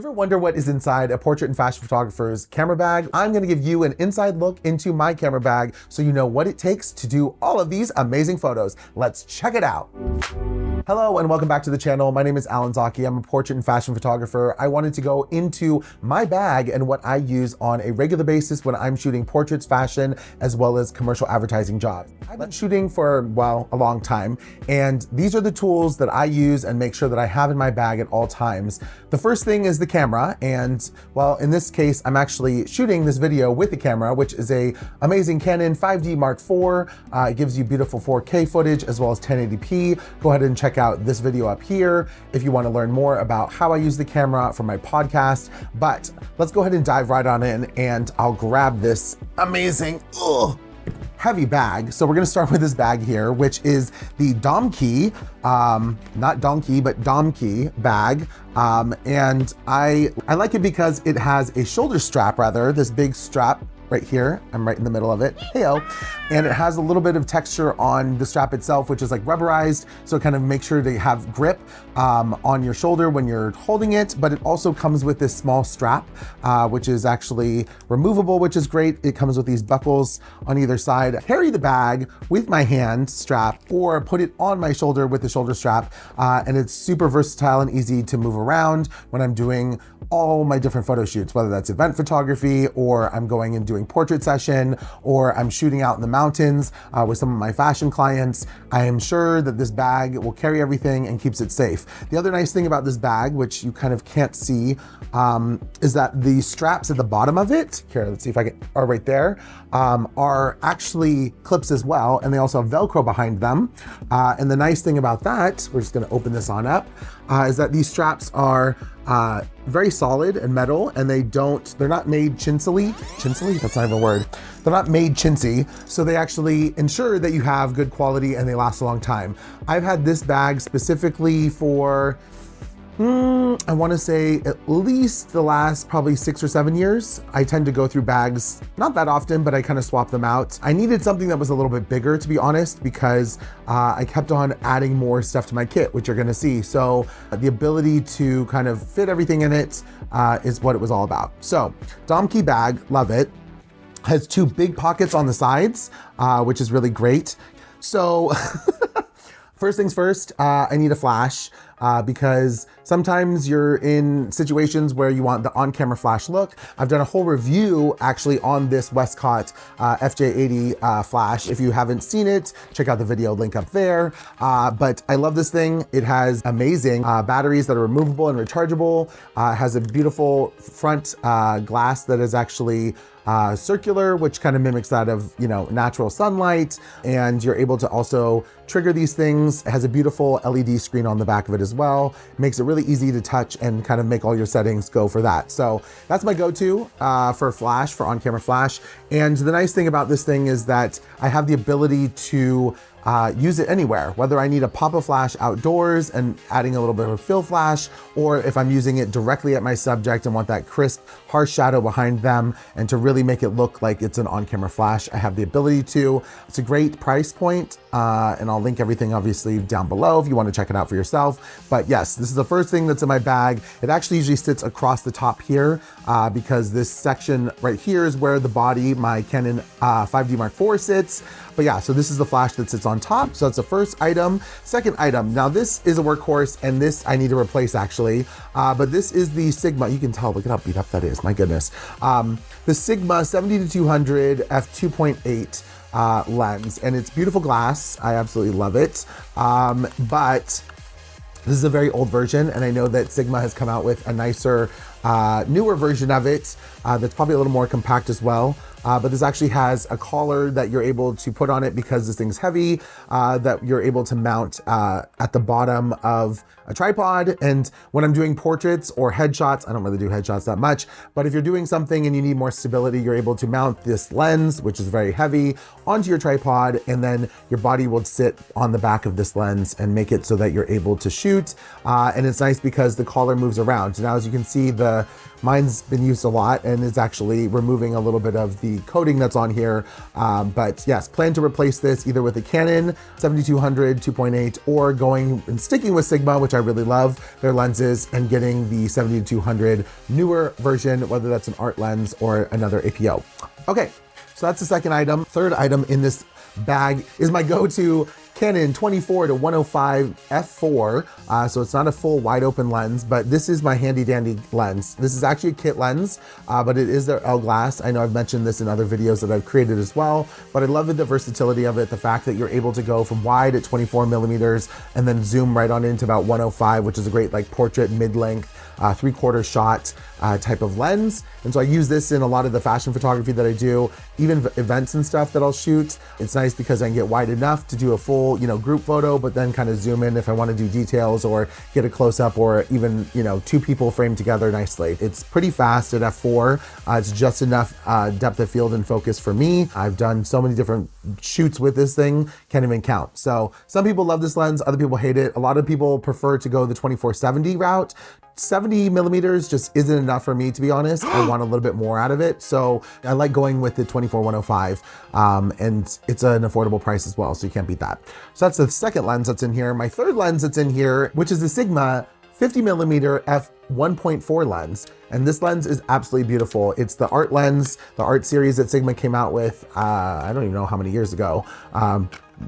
Ever wonder what is inside a portrait and fashion photographer's camera bag? I'm gonna give you an inside look into my camera bag so you know what it takes to do all of these amazing photos. Let's check it out. Hello and welcome back to the channel. My name is Zaki. I'm a portrait and fashion photographer. I wanted to go into my bag and what I use on a regular basis when I'm shooting portraits, fashion, as well as commercial advertising jobs. I've been shooting for, well, a long time, and these are the tools that I use and make sure that I have in my bag at all times. The first thing is the camera, and well, in this case, I'm actually shooting this video with the camera, which is a amazing Canon 5D Mark IV. It gives you beautiful 4K footage as well as 1080p. Go ahead and check out this video up here if you want to learn more about how I use the camera for my podcast. But let's go ahead and dive right on in, and I'll grab this amazing heavy bag. So we're going to start with this bag here, which is the DOMKE, not donkey, but DOMKE bag. And I like it because it has a shoulder strap, rather, this big strap right here. I'm right in the middle of it. Heyo. And it has a little bit of texture on the strap itself, which is like rubberized. So it kind of makes sure to have grip on your shoulder when you're holding it. But it also comes with this small strap, which is actually removable, which is great. It comes with these buckles on either side. I carry the bag with my hand strap or put it on my shoulder with the shoulder strap. And it's super versatile and easy to move around when I'm doing all my different photo shoots, whether that's event photography or I'm going and doing portrait session, or I'm shooting out in the mountains with some of my fashion clients. I am sure that this bag will carry everything and keeps it safe. The other nice thing about this bag, which you kind of can't see, is that the straps at the bottom of it, here, let's see if I can, are right there, are actually clips as well, and they also have Velcro behind them. And the nice thing about that, we're just gonna open this on up, is that these straps are very solid and metal, and they're not made chintzy, that's not even a word. They're not made chintzy, so they actually ensure that you have good quality and they last a long time. I've had this bag specifically for, I wanna say at least the last probably 6 or 7 years. I tend to go through bags, not that often, but I kind of swap them out. I needed something that was a little bit bigger, to be honest, because I kept on adding more stuff to my kit, which you're gonna see. So the ability to kind of fit everything in it is what it was all about. So DOMKE bag, love it. Has 2 big pockets on the sides, which is really great. So first things first, I need a flash because sometimes you're in situations where you want the on-camera flash look. I've done a whole review actually on this WESTCOTT FJ80 flash. If you haven't seen it, check out the video link up there. But I love this thing. It has amazing batteries that are removable and rechargeable. It has a beautiful front glass that is actually circular, which kind of mimics that of, you know, natural sunlight. And you're able to also trigger these things. It has a beautiful LED screen on the back of it as well. It makes it really easy to touch and kind of make all your settings go for that. So that's my go-to for flash, for on-camera flash. And the nice thing about this thing is that I have the ability to use it anywhere, whether I need a pop-up flash outdoors and adding a little bit of a fill flash, or if I'm using it directly at my subject and want that crisp, harsh shadow behind them and to really make it look like it's an on-camera flash, I have the ability to. It's a great price point, and I'll link everything obviously down below if you want to check it out for yourself. But yes, this is the first thing that's in my bag. It actually usually sits across the top here because this section right here is where the body, my Canon 5D Mark IV sits. But yeah, so this is the flash that sits on top. So that's the first item. Second item, now this is a workhorse, and this I need to replace actually, but this is the Sigma. You can tell, look at how beat up that is, my goodness. The Sigma 70-200 f2.8 lens, and it's beautiful glass. I absolutely love it. But this is a very old version, and I know that Sigma has come out with a nicer, newer version of it that's probably a little more compact as well. But this actually has a collar that you're able to put on it because this thing's heavy, that you're able to mount at the bottom of a tripod. And when I'm doing portraits or headshots, I don't really do headshots that much, but if you're doing something and you need more stability, you're able to mount this lens, which is very heavy, onto your tripod, and then your body will sit on the back of this lens and make it so that you're able to shoot. And it's nice because the collar moves around. Now, as you can see, mine's been used a lot and is actually removing a little bit of the the coating that's on here. But yes, plan to replace this either with a Canon 7200 2.8 or going and sticking with Sigma, which I really love their lenses, and getting the 7200 newer version, whether that's an art lens or another APO. Okay, so that's the second item. Third item in this bag is my go-to Canon 24 to 105 f4. So it's not a full wide open lens, but this is my handy dandy lens. This is actually a kit lens, but it is their L glass. I know I've mentioned this in other videos that I've created as well, but I love the versatility of it. The fact that you're able to go from wide at 24 millimeters and then zoom right on into about 105, which is a great like portrait mid-length, 3/4 shot type of lens. And so I use this in a lot of the fashion photography that I do, even events and stuff that I'll shoot. It's nice because I can get wide enough to do a full, group photo, but then kind of zoom in if I want to do details or get a close up, or even, two people framed together nicely. It's pretty fast at f4. It's just enough depth of field and focus for me. I've done so many different shoots with this thing, can't even count. So some people love this lens, other people hate it. A lot of people prefer to go the 24-70 route. 70 millimeters just isn't enough for me, to be honest. I want a little bit more out of it. So I like going with the 24-105, and it's an affordable price as well, so you can't beat that. So that's the second lens that's in here. My third lens that's in here, which is the Sigma 50 millimeter f1.4 lens. And this lens is absolutely beautiful. It's the art lens, the art series that Sigma came out with, I don't even know how many years ago,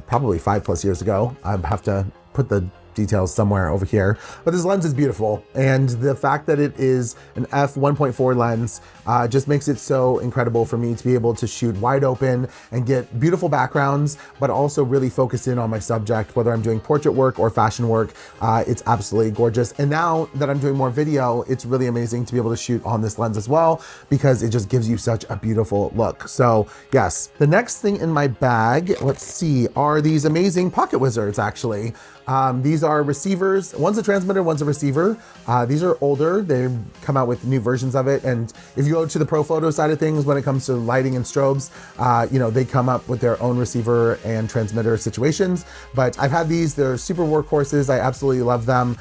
probably 5+ years ago. I have to put the details somewhere over here, but this lens is beautiful, and the fact that it is an f1.4 lens just makes it so incredible for me to be able to shoot wide open and get beautiful backgrounds, but also really focus in on my subject, whether I'm doing portrait work or fashion work. It's absolutely gorgeous. And now that I'm doing more video, it's really amazing to be able to shoot on this lens as well, because it just gives you such a beautiful look. So yes, the next thing in my bag, let's see, are these amazing POCKETWIZARDs actually. These are receivers. One's a transmitter, one's a receiver. These are older. They come out with new versions of it. And if you go to the pro photo side of things, when it comes to lighting and strobes, they come up with their own receiver and transmitter situations. But I've had these, they're super workhorses. I absolutely love them.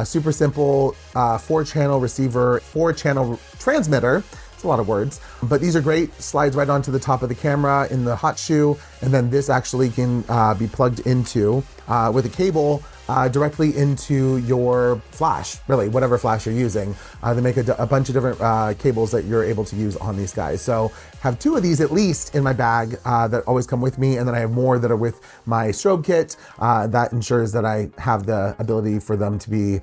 Super simple, 4-channel receiver, 4-channel transmitter. It's a lot of words, but these are great. Slides right onto the top of the camera in the hot shoe, and then this actually can be plugged into with a cable directly into your flash, really, whatever flash you're using. They make a bunch of different cables that you're able to use on these guys. So have 2 of these at least in my bag that always come with me, and then I have more that are with my strobe kit. That ensures that I have the ability for them to be,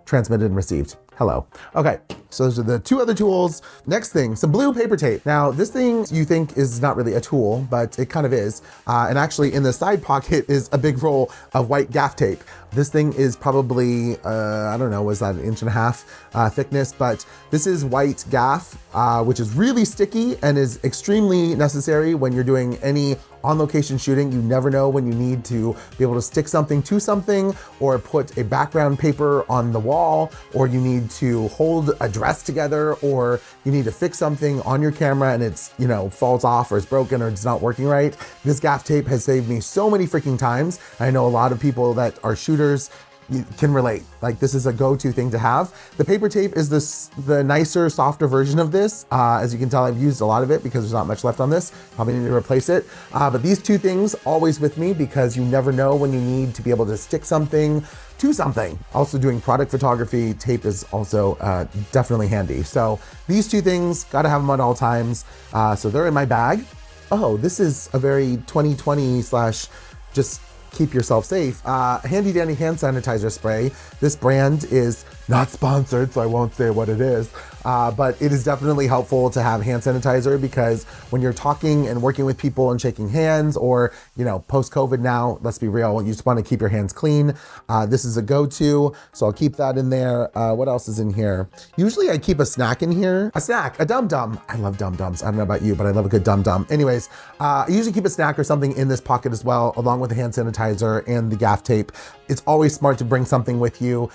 transmitted and received. Hello. Okay, so those are the 2 other tools. Next thing, some blue paper tape. Now, this thing you think is not really a tool, but it kind of is. And actually in the side pocket is a big roll of white gaff tape. This thing is probably, I don't know, was that 1.5 inch thickness, but this is white gaff, which is really sticky and is extremely necessary when you're doing any on-location shooting. You never know when you need to be able to stick something to something, or put a background paper on the wall, or you need to hold a dress together, or you need to fix something on your camera and it's, falls off or it's broken or it's not working right. This gaff tape has saved me so many freaking times. I know a lot of people that are shooters can relate. Like, this is a go-to thing to have. The paper tape is the nicer, softer version of this. As you can tell, I've used a lot of it because there's not much left on this. Probably need to replace it. But these 2 things always with me, because you never know when you need to be able to stick something to something. Also doing product photography, tape is also definitely handy. So these 2 things, gotta have them at all times. So they're in my bag. Oh, this is a very 2020 / just keep yourself safe. Handy dandy hand sanitizer spray. This brand is not sponsored, so I won't say what it is, but it is definitely helpful to have hand sanitizer, because when you're talking and working with people and shaking hands, or, post-COVID now, let's be real, you just want to keep your hands clean. This is a go-to, so I'll keep that in there. What else is in here? Usually I keep a snack in here. A dum-dum. I love dum-dums. I don't know about you, but I love a good dum-dum. Anyways, I usually keep a snack or something in this pocket as well, along with the hand sanitizer and the gaff tape. It's always smart to bring something with you.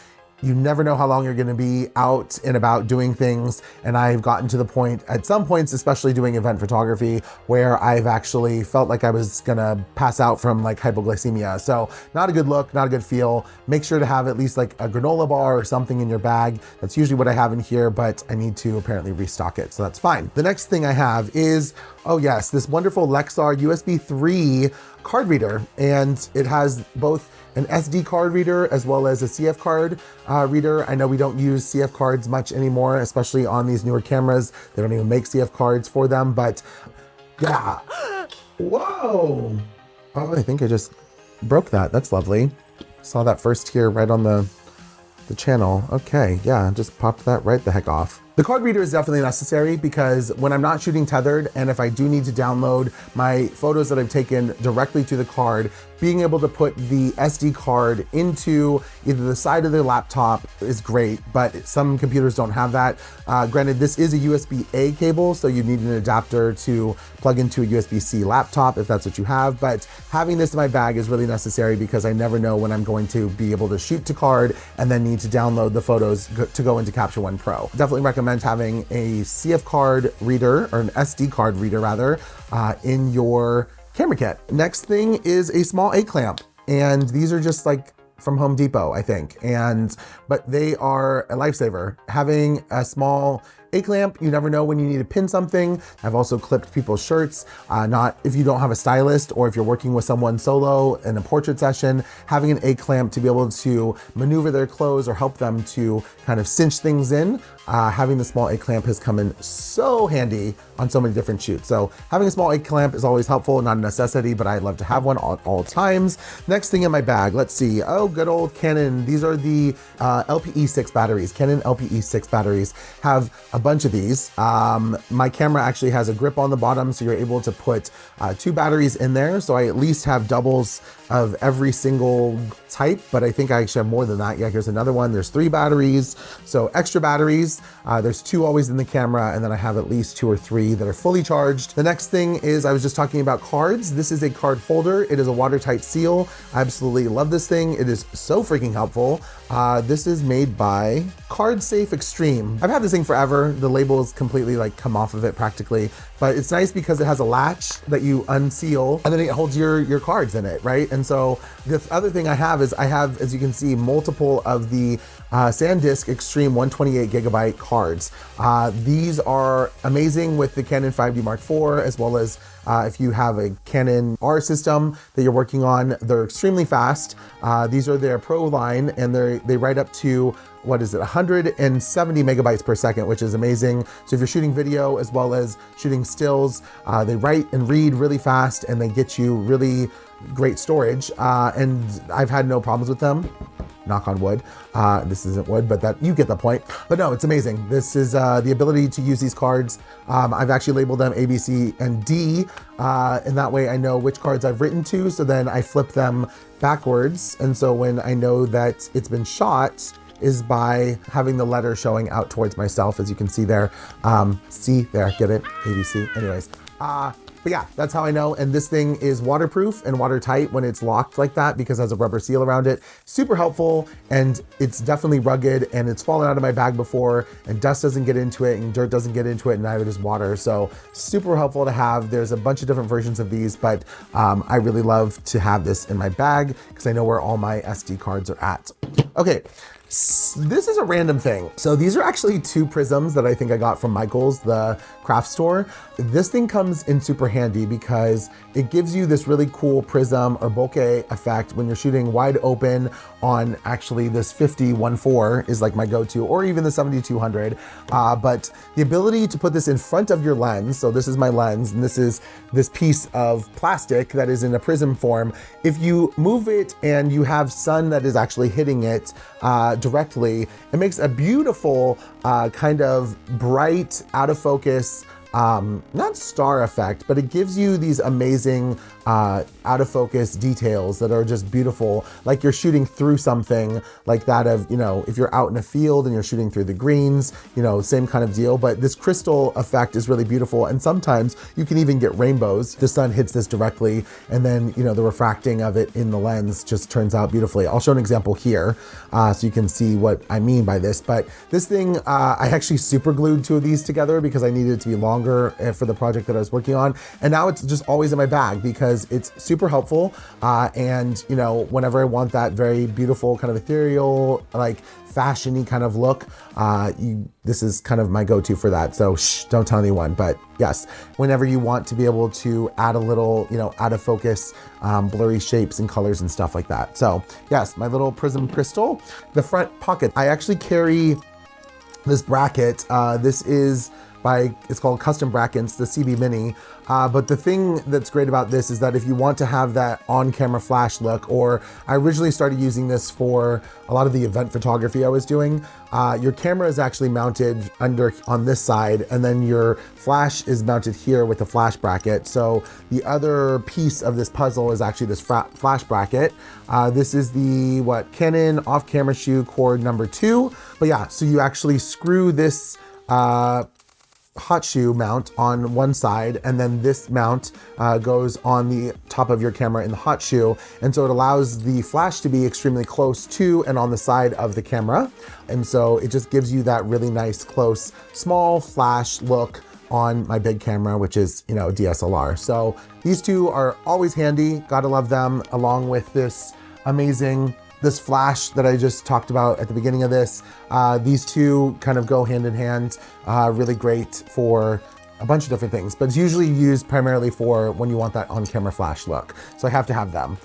You never know how long you're gonna be out and about doing things. And I've gotten to the point, at some points, especially doing event photography, where I've actually felt like I was gonna pass out from like hypoglycemia. So not a good look, not a good feel. Make sure to have at least like a granola bar or something in your bag. That's usually what I have in here, but I need to apparently restock it, so that's fine. The next thing I have is, oh yes, this wonderful LEXAR USB 3 card reader. And it has both an SD card reader as well as a CF card reader. I know we don't use CF cards much anymore, especially on these newer cameras. They don't even make CF cards for them, but yeah. Whoa. Oh, I think I just broke that. That's lovely. Saw that first here right on the channel. Okay, yeah, just popped that right the heck off. The card reader is definitely necessary because when I'm not shooting tethered, and if I do need to download my photos that I've taken directly to the card, being able to put the SD card into either the side of the laptop is great, but some computers don't have that. Granted, this is a USB-A cable, so you need an adapter to plug into a USB-C laptop if that's what you have, but having this in my bag is really necessary because I never know when I'm going to be able to shoot to card and then need to download the photos to go into Capture One Pro. Definitely recommend having a CF card reader, or an SD card reader rather, in your camera kit. Next thing is a small A clamp, and these are just like from Home Depot, I think, but they are a lifesaver. Having a small A clamp, you never know when you need to pin something. I've also clipped people's shirts, not if you don't have a stylist or if you're working with someone solo in a portrait session, having an A clamp to be able to maneuver their clothes or help them to kind of cinch things in. Having the small A clamp has come in so handy on so many different shoots. So having a small A clamp is always helpful, not a necessity, but I love to have one at all times. Next thing in my bag, let's see. Oh, good old Canon. These are the LPE6 batteries. Canon LPE6 batteries have a bunch of these. My camera actually has a grip on the bottom, so you're able to put 2 batteries in there. So I at least have doubles of every single type, but I think I actually have more than that. Yeah, here's another one. There's 3 batteries, so extra batteries. There's 2 always in the camera, and then I have at least 2 or 3 that are fully charged. The next thing is, I was just talking about cards. This is a card holder. It is a watertight seal. I absolutely love this thing. It is so freaking helpful. This is made by Card Safe Extreme. I've had this thing forever. The label is completely like come off of it practically, but it's nice because it has a latch that you unseal and then it holds your cards in it, right? And so the other thing I have is as you can see, multiple of the SANDISK Extreme 128 gigabyte cards. These are amazing with the Canon 5D Mark IV, as well as if you have a Canon R system that you're working on. They're extremely fast. These are their Pro line, and they write up to, what is it, 170 megabytes per second, which is amazing. So if you're shooting video as well as shooting stills, they write and read really fast, and they get you really great storage. And I've had no problems with them. Knock on wood. This isn't wood, but that you get the point. But no, it's amazing. This is the ability to use these cards. I've actually labeled them A, B, C, and D, and that way I know which cards I've written to, so then I flip them backwards. And so when I know that it's been shot is by having the letter showing out towards myself, as you can see there. C, there, get it? A, B, C, anyways. But yeah, that's how I know. And this thing is waterproof and watertight when it's locked like that because it has a rubber seal around it. Super helpful, and it's definitely rugged, and it's fallen out of my bag before, and dust doesn't get into it and dirt doesn't get into it, and neither does water. So super helpful to have. There's a bunch of different versions of these, but I really love to have this in my bag because I know where all my SD cards are at. Okay. This is a random thing. So these are actually 2 prisms that I think I got from Michael's, the craft store. This thing comes in super handy because it gives you this really cool prism or bokeh effect when you're shooting wide open on, actually this 50-1.4 is like my go-to, or even the 7200. But the ability to put this in front of your lens, so this is my lens, and this is this piece of plastic that is in a prism form. If you move it and you have sun that is actually hitting it directly, it makes a beautiful kind of bright, out of focus not star effect, but it gives you these amazing out of focus details that are just beautiful, like you're shooting through something, like that of, you know, if you're out in a field and you're shooting through the greens, you know, same kind of deal. But this crystal effect is really beautiful, and sometimes you can even get rainbows. The sun hits this directly, and then, you know, the refracting of it in the lens just turns out beautifully. I'll show an example here so you can see what I mean by this. But this thing, I actually super glued 2 of these together because I needed it to be longer for the project that I was working on, and now it's just always in my bag because it's super helpful. And you know, whenever I want that very beautiful kind of ethereal, like fashiony kind of look, this is kind of my go-to for that. So shh, don't tell anyone. But yes, whenever you want to be able to add a little, you know, out of focus, blurry shapes and colors and stuff like that. So yes, my little prism crystal. The front pocket, I actually carry this bracket. This is it's called Custom Brackets, the CB Mini. But the thing that's great about this is that if you want to have that on-camera flash look, or I originally started using this for a lot of the event photography I was doing, your camera is actually mounted on this side, and then your flash is mounted here with the flash bracket. So the other piece of this puzzle is actually this flash bracket. This is the Canon off-camera shoe cord number 2. But yeah, so you actually screw this hot shoe mount on one side, and then this mount goes on the top of your camera in the hot shoe, and so it allows the flash to be extremely close to and on the side of the camera, and so it just gives you that really nice close small flash look on my big camera, which is, you know, DSLR. So these 2 are always handy, gotta love them, along with this amazing flash that I just talked about at the beginning of this. These 2 kind of go hand in hand, really great for a bunch of different things, but it's usually used primarily for when you want that on-camera flash look. So I have to have them.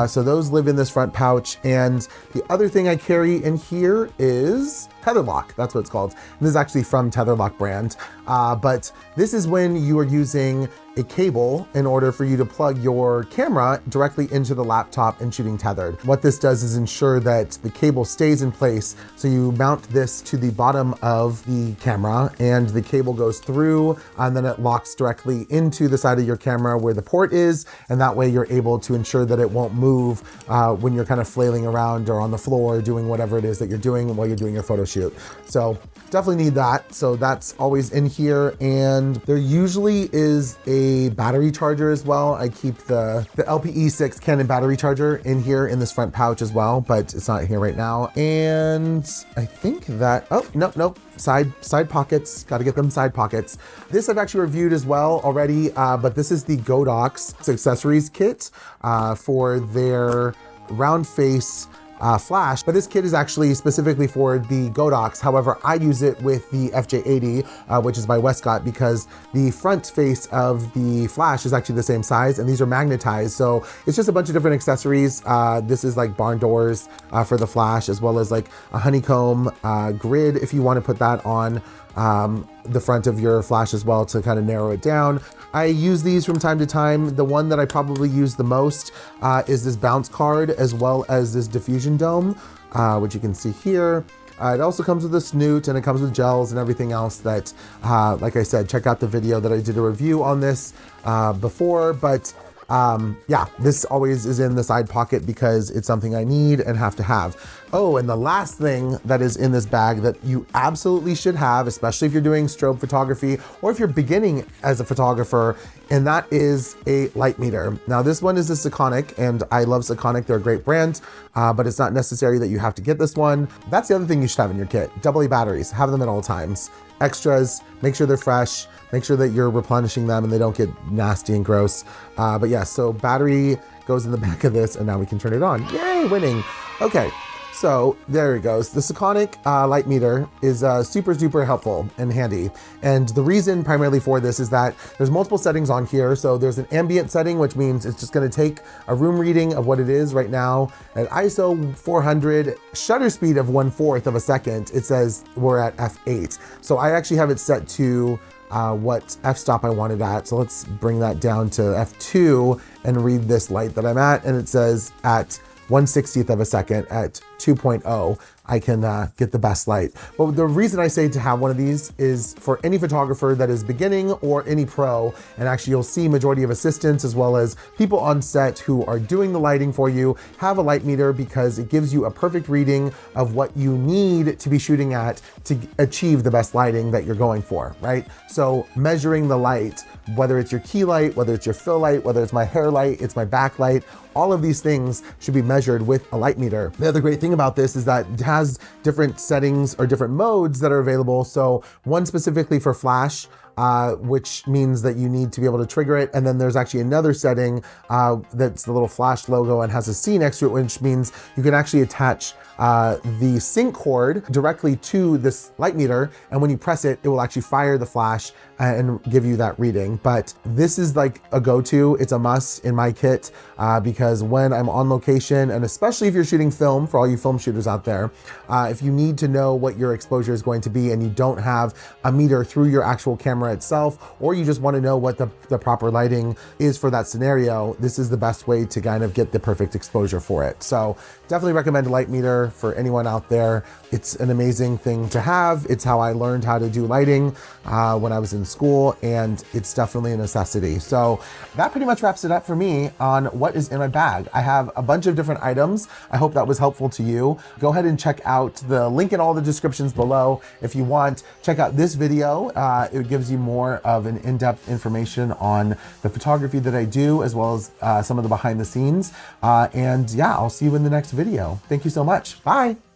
So those live in this front pouch. And the other thing I carry in here is TETHERBLOCK, that's what it's called. And this is actually from TETHERBLOCK brand. But this is when you are using a cable in order for you to plug your camera directly into the laptop and shooting tethered. What this does is ensure that the cable stays in place. So you mount this to the bottom of the camera, and the cable goes through, and then it locks directly into the side of your camera where the port is. And that way you're able to ensure that it won't move when you're kind of flailing around or on the floor doing whatever it is that you're doing while you're doing your photo shoot. So definitely need that. So that's always in here. And there usually is a battery charger as well. I keep the LPE6 Canon battery charger in here in this front pouch as well, but it's not here right now. And I think that, oh, nope. Side pockets, got to get them side pockets. This I've actually reviewed as well already, but this is the GODOX accessories kit for their round face flash, but this kit is actually specifically for the GODOX. However, I use it with the FJ80, which is by WESTCOTT, because the front face of the flash is actually the same size, and these are magnetized. So it's just a bunch of different accessories. This is like barn doors for the flash, as well as like a honeycomb grid if you want to put that on the front of your flash as well to kind of narrow it down. I use these from time to time. The one that I probably use the most is this bounce card, as well as this diffusion dome, which you can see here. It also comes with a snoot, and it comes with gels and everything else that, like I said, check out the video that I did a review on this before, but yeah, this always is in the side pocket because it's something I need and have to have. Oh, and the last thing that is in this bag that you absolutely should have, especially if you're doing strobe photography or if you're beginning as a photographer, and that is a light meter. Now this one is a SEKONIC, and I love SEKONIC, they're a great brand, but it's not necessary that you have to get this one. That's the other thing you should have in your kit. AA batteries, have them at all times. Extras, make sure they're fresh, make sure that you're replenishing them and they don't get nasty and gross. But yeah, so battery goes in the back of this, and now we can turn it on. Yay, winning. Okay, so there it goes. The SEKONIC light meter is super, super helpful and handy. And the reason primarily for this is that there's multiple settings on here. So there's an ambient setting, which means it's just gonna take a room reading of what it is right now at ISO 400, shutter speed of 1/4 of a second. It says we're at f8. So I actually have it set to what f-stop I wanted at. So let's bring that down to f2 and read this light that I'm at. And it says at 1/60th of a second at 2.0. I can get the best light. But the reason I say to have one of these is for any photographer that is beginning or any pro, and actually you'll see majority of assistants as well as people on set who are doing the lighting for you have a light meter, because it gives you a perfect reading of what you need to be shooting at to achieve the best lighting that you're going for, right? So measuring the light, whether it's your key light, whether it's your fill light, whether it's my hair light, it's my backlight, all of these things should be measured with a light meter. The other great thing about this is that it has different settings or different modes that are available. So one specifically for flash, which means that you need to be able to trigger it. And then there's actually another setting that's the little flash logo and has a C next to it, which means you can actually attach the sync cord directly to this light meter. And when you press it, it will actually fire the flash and give you that reading. But this is like a go-to, it's a must in my kit, because when I'm on location, and especially if you're shooting film, for all you film shooters out there, if you need to know what your exposure is going to be and you don't have a meter through your actual camera itself, or you just want to know what the proper lighting is for that scenario, this is the best way to kind of get the perfect exposure for it. So definitely recommend a light meter for anyone out there. It's an amazing thing to have. It's how I learned how to do lighting when I was in school, and it's definitely a necessity. So that pretty much wraps it up for me on what is in my bag. I have a bunch of different items. I hope that was helpful to you. Go ahead and check out the link in all the descriptions below if you want. Check out this video. It gives you more of an in-depth information on the photography that I do, as well as some of the behind the scenes. And yeah, I'll see you in the next video. Thank you so much. Bye.